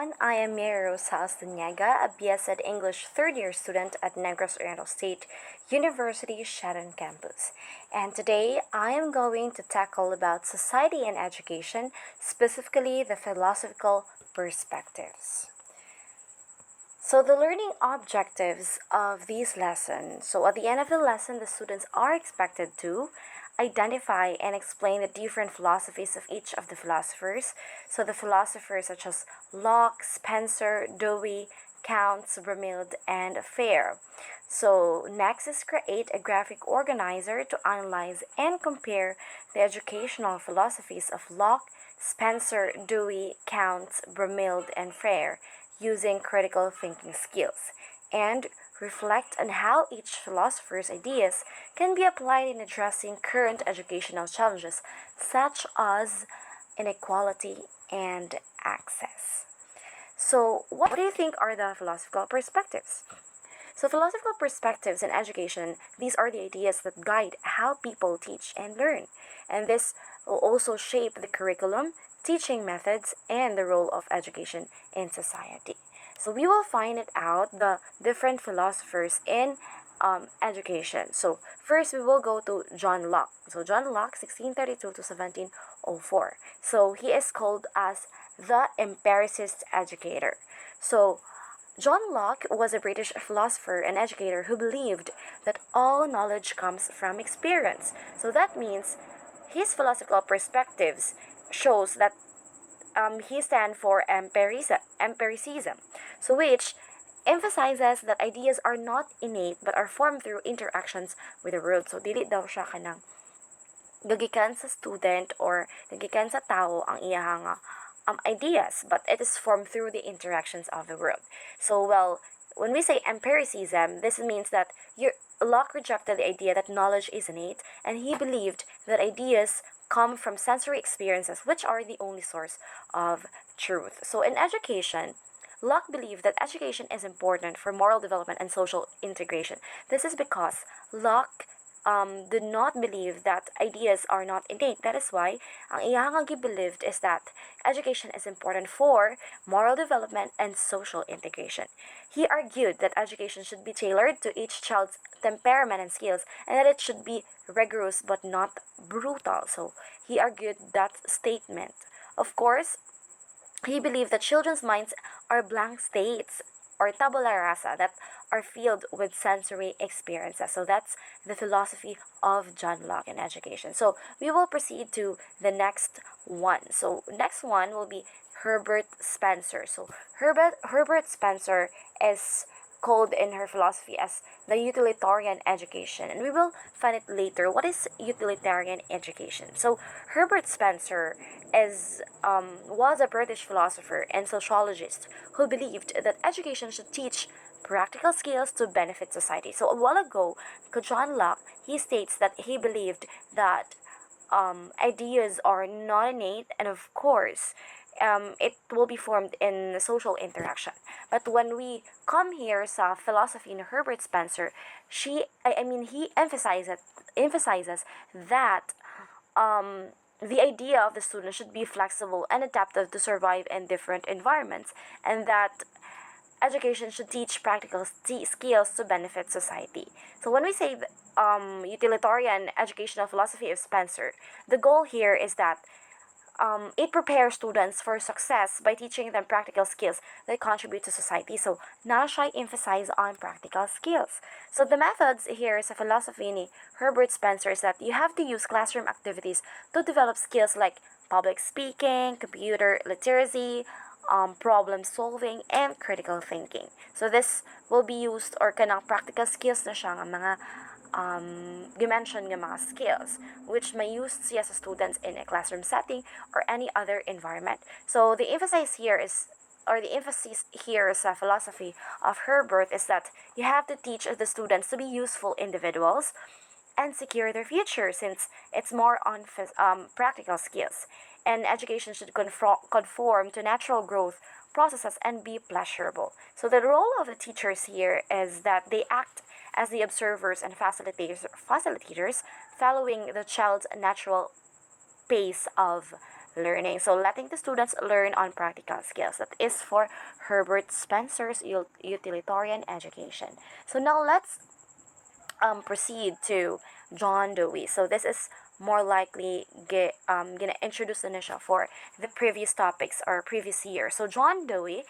everyone. I am Mary Rosas Duniaga, a BS Ed English third year student at Negros Oriental State University Sharon campus. And today I am going to tackle about society and education, specifically the philosophical perspectives. So the learning objectives of these lessons. So at the end of the lesson, the students are expected to identify and explain the different philosophies of each of the philosophers. So the philosophers such as Locke, Spencer, Dewey, Counts, Bramild, and Fair. So next is create a graphic organizer to analyze and compare the educational philosophies of Locke, Spencer, Dewey, Counts, Bramild, and Frere using critical thinking skills, and reflect on how each philosopher's ideas can be applied in addressing current educational challenges such as inequality and access. So, what do you think are the philosophical perspectives? So, philosophical perspectives in education, these are the ideas that guide how people teach and learn. And this will also shape the curriculum, teaching methods, and the role of education in society. So, we will find it out the different philosophers in education. So, first we will go to John Locke. So, John Locke, 1632 to 1704. So, he is called as the empiricist educator. So, John Locke was a British philosopher and educator who believed that all knowledge comes from experience. So that means his philosophical perspectives shows that he stands for empiricism, so which emphasizes that ideas are not innate but are formed through interactions with the world. So dili daw siya kanang gagikan sa student or gagikan sa tao ang iyahang ideas, but it is formed through the interactions of the world. So, well, when we say empiricism, this means that Locke rejected the idea that knowledge is innate, and he believed that ideas come from sensory experiences, which are the only source of truth. So, in education, Locke believed that education is important for moral development and social integration. This is because Locke did not believe that ideas are not innate. That is why ang iyang believed is that education is important for moral development and social integration. He argued that education should be tailored to each child's temperament and skills, and that it should be rigorous but not brutal. So he argued that statement. Of course, he believed that children's minds are blank states or tabula rasa that are filled with sensory experiences. So that's the philosophy of John Locke in education. So we will proceed to the next one. So next one will be Herbert Spencer. So Herbert Spencer is called in her philosophy as the utilitarian education, and we will find it later. What is utilitarian education? So Herbert Spencer was a British philosopher and sociologist who believed that education should teach practical skills to benefit society. So a while ago, John Locke, he states that he believed that ideas are not innate, and of course it will be formed in social interaction. But when we come here sa philosophy in Herbert Spencer, he emphasizes that the idea of the student should be flexible and adaptive to survive in different environments, and that education should teach practical skills to benefit society. So when we say utilitarian educational philosophy of Spencer, the goal here is that it prepares students for success by teaching them practical skills that contribute to society. So, na siya emphasize on practical skills. So, the methods here is a philosophy ni Herbert Spencer is that you have to use classroom activities to develop skills like public speaking, computer literacy, problem solving, and critical thinking. So, this will be used or kanang practical skills na siya nga mga gimension nga mga skills which may use siya sa students in a classroom setting or any other environment. So the emphasis here is sa philosophy of Herbert is that you have to teach the students to be useful individuals and secure their future, since it's more on practical skills, and education should conform to natural growth processes and be pleasurable. So the role of the teachers here is that they act as the observers and facilitators following the child's natural pace of learning. So letting the students learn on practical skills. That is for Herbert Spencer's utilitarian education. So now let's proceed to John Dewey. So this is more likely gonna introduce Anisha for the previous topics or previous year. So John Dewey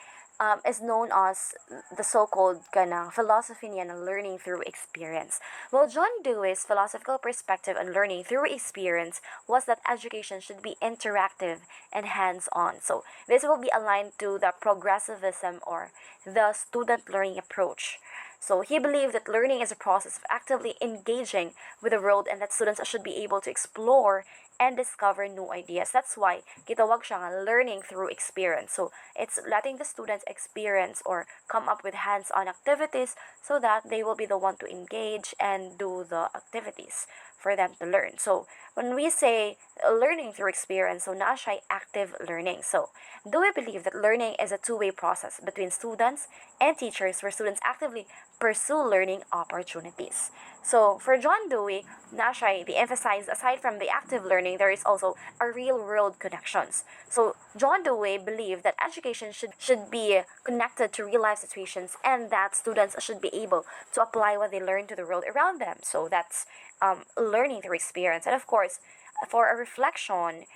is known as the so-called kanang philosophy niya ng learning through experience. Well, John Dewey's philosophical perspective on learning through experience was that education should be interactive and hands-on. So this will be aligned to the progressivism or the student learning approach. So he believed that learning is a process of actively engaging with the world and that students should be able to explore and discover new ideas. That's why kitawag siya nga learning through experience. So it's letting the students experience or come up with hands-on activities so that they will be the one to engage and do the activities for them to learn. So when we say learning through experience, so naa siya active learning. So do we believe that learning is a two-way process between students and teachers where students actively pursue learning opportunities? So for John Dewey, naa siya the emphasize aside from the active learning, there is also a real-world connections. So John Dewey believed that education should be connected to real-life situations and that students should be able to apply what they learn to the world around them. So that's learning through experience. And of course, for a reflection,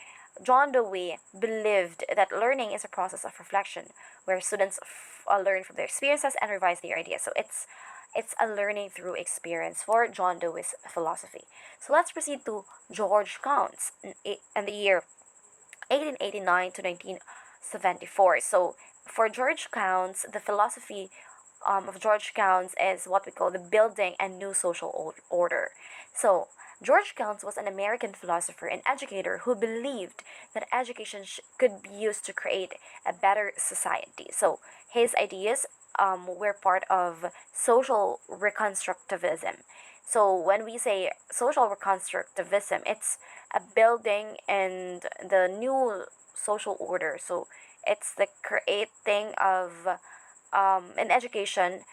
John Dewey believed that learning is a process of reflection where students learn from their experiences and revise their ideas. So it's a learning through experience for John Dewey's philosophy. So let's proceed to George Counts in the year 1889 to 1974. So for George Counts, the philosophy of George Counts is what we call the building a new social order. So George Counts was an American philosopher and educator who believed that education could be used to create a better society. So his ideas were part of social reconstructivism. So when we say social reconstructivism, it's a building and the new social order. So it's the creating of in education,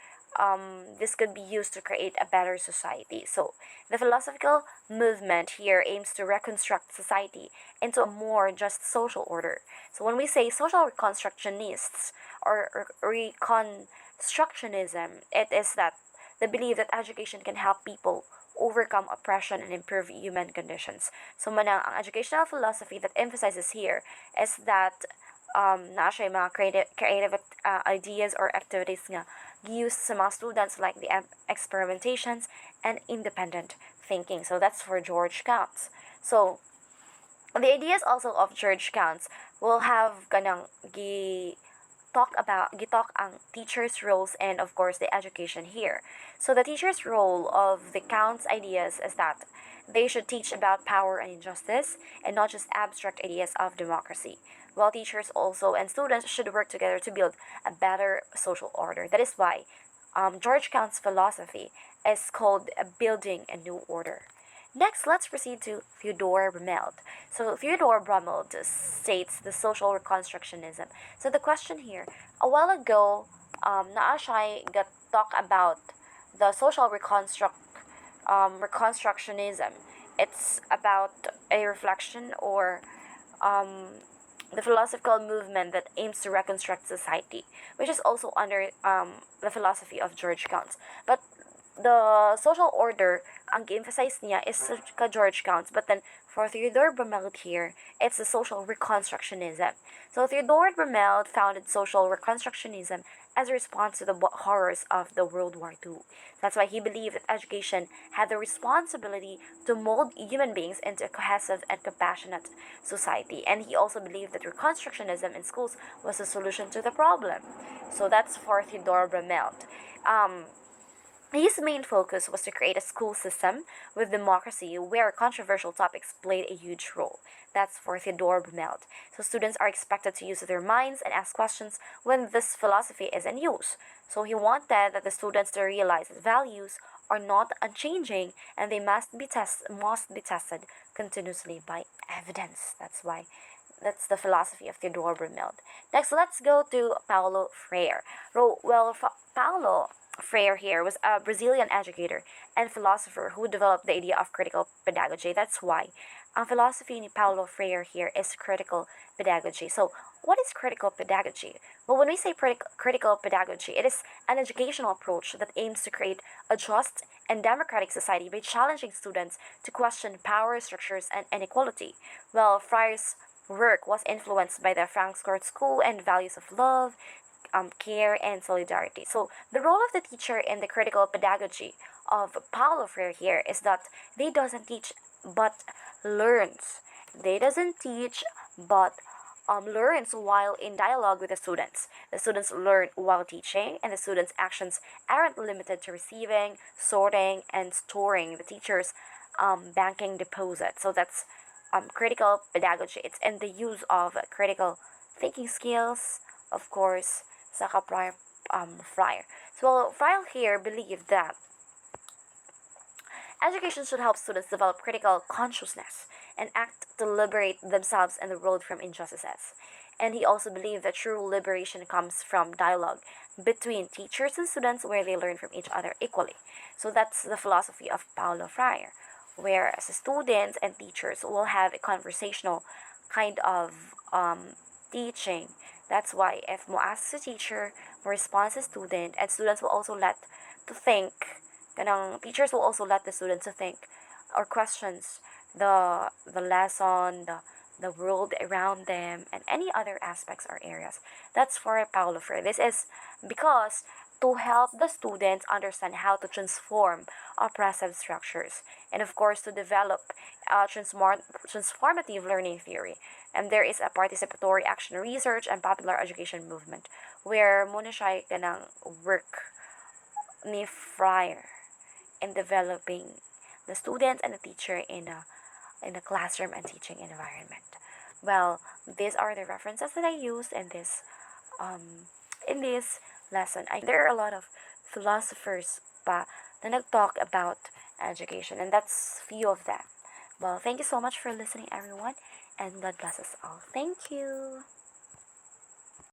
this could be used to create a better society. So the philosophical movement here aims to reconstruct society into a more just social order. So when we say social reconstructionists or reconstructionism, it is that the belief that education can help people overcome oppression and improve human conditions. So manang ang educational philosophy that emphasizes here is that na siya yung mga creative ideas or activities nga used sa mga students like the experimentations and independent thinking. So that's for George Counts. So the ideas also of George Counts will have kanang gitalk ang teachers' roles and of course the education here. So the teacher's role of the Counts ideas is that they should teach about power and injustice and not just abstract ideas of democracy. While teachers also and students should work together to build a better social order. That is why George Counts' philosophy is called building a new order. Next, let's proceed to Theodore Brummel. So Theodore Brummel states the social reconstructionism. So the question here, a while ago, naa siya got talk about the social reconstructionism. It's about a reflection or the philosophical movement that aims to reconstruct society, which is also under the philosophy of George Counts. But the social order, ang emphasize niya is ka George Counts, but then for Theodore Brummel here, it's the social reconstructionism. So Theodore Brummel founded social reconstructionism as a response to the horrors of the World War II. That's why he believed that education had the responsibility to mold human beings into a cohesive and compassionate society. And he also believed that reconstructionism in schools was the solution to the problem. So that's for Theodore Brummel. His main focus was to create a school system with democracy where controversial topics played a huge role. That's for Theodore Brummel. So students are expected to use their minds and ask questions when this philosophy is in use. So he wanted that the students to realize that values are not unchanging and they must be tested continuously by evidence. That's the philosophy of Theodore Brummel. Next, let's go to Paulo Freire. Paulo Freire here was a Brazilian educator and philosopher who developed the idea of critical pedagogy. That's why Ang philosophy ni Paulo Freire here is critical pedagogy. So, what is critical pedagogy? Well, when we say critical pedagogy, it is an educational approach that aims to create a just and democratic society by challenging students to question power structures and inequality. Well, Freire's work was influenced by the Frankfurt School and values of love, care, and solidarity. So, the role of the teacher in the critical pedagogy of Paulo Freire here is that they doesn't teach but learns. They doesn't teach but learns while in dialogue with the students. The students learn while teaching, and the students' actions aren't limited to receiving, sorting, and storing the teacher's banking deposit. So that's critical pedagogy. It's in the use of critical thinking skills, of course, Saka Fryer. So Fryer here believed that education should help students develop critical consciousness and act to liberate themselves and the world from injustices. And he also believed that true liberation comes from dialogue between teachers and students where they learn from each other equally. So that's the philosophy of Paulo Freire, whereas students and teachers will have a conversational kind of teaching. That's why if mo asks a teacher, mo responds a student, and students will also let to think, kanang teachers will also let the students to think or questions the lesson, the world around them, and any other aspects or areas. That's for Paulo Freire. This is because to help the students understand how to transform oppressive structures, and of course to develop transformative learning theory. And there is a participatory action research and popular education movement where muna siya kanang work ni Fryer in developing the students and the teacher in a classroom and teaching environment. Well, these are the references that I used in this lesson. There are a lot of philosophers pa na nag-talk about education, and that's few of them. Well, thank you so much for listening, everyone, and God bless us all. Thank you.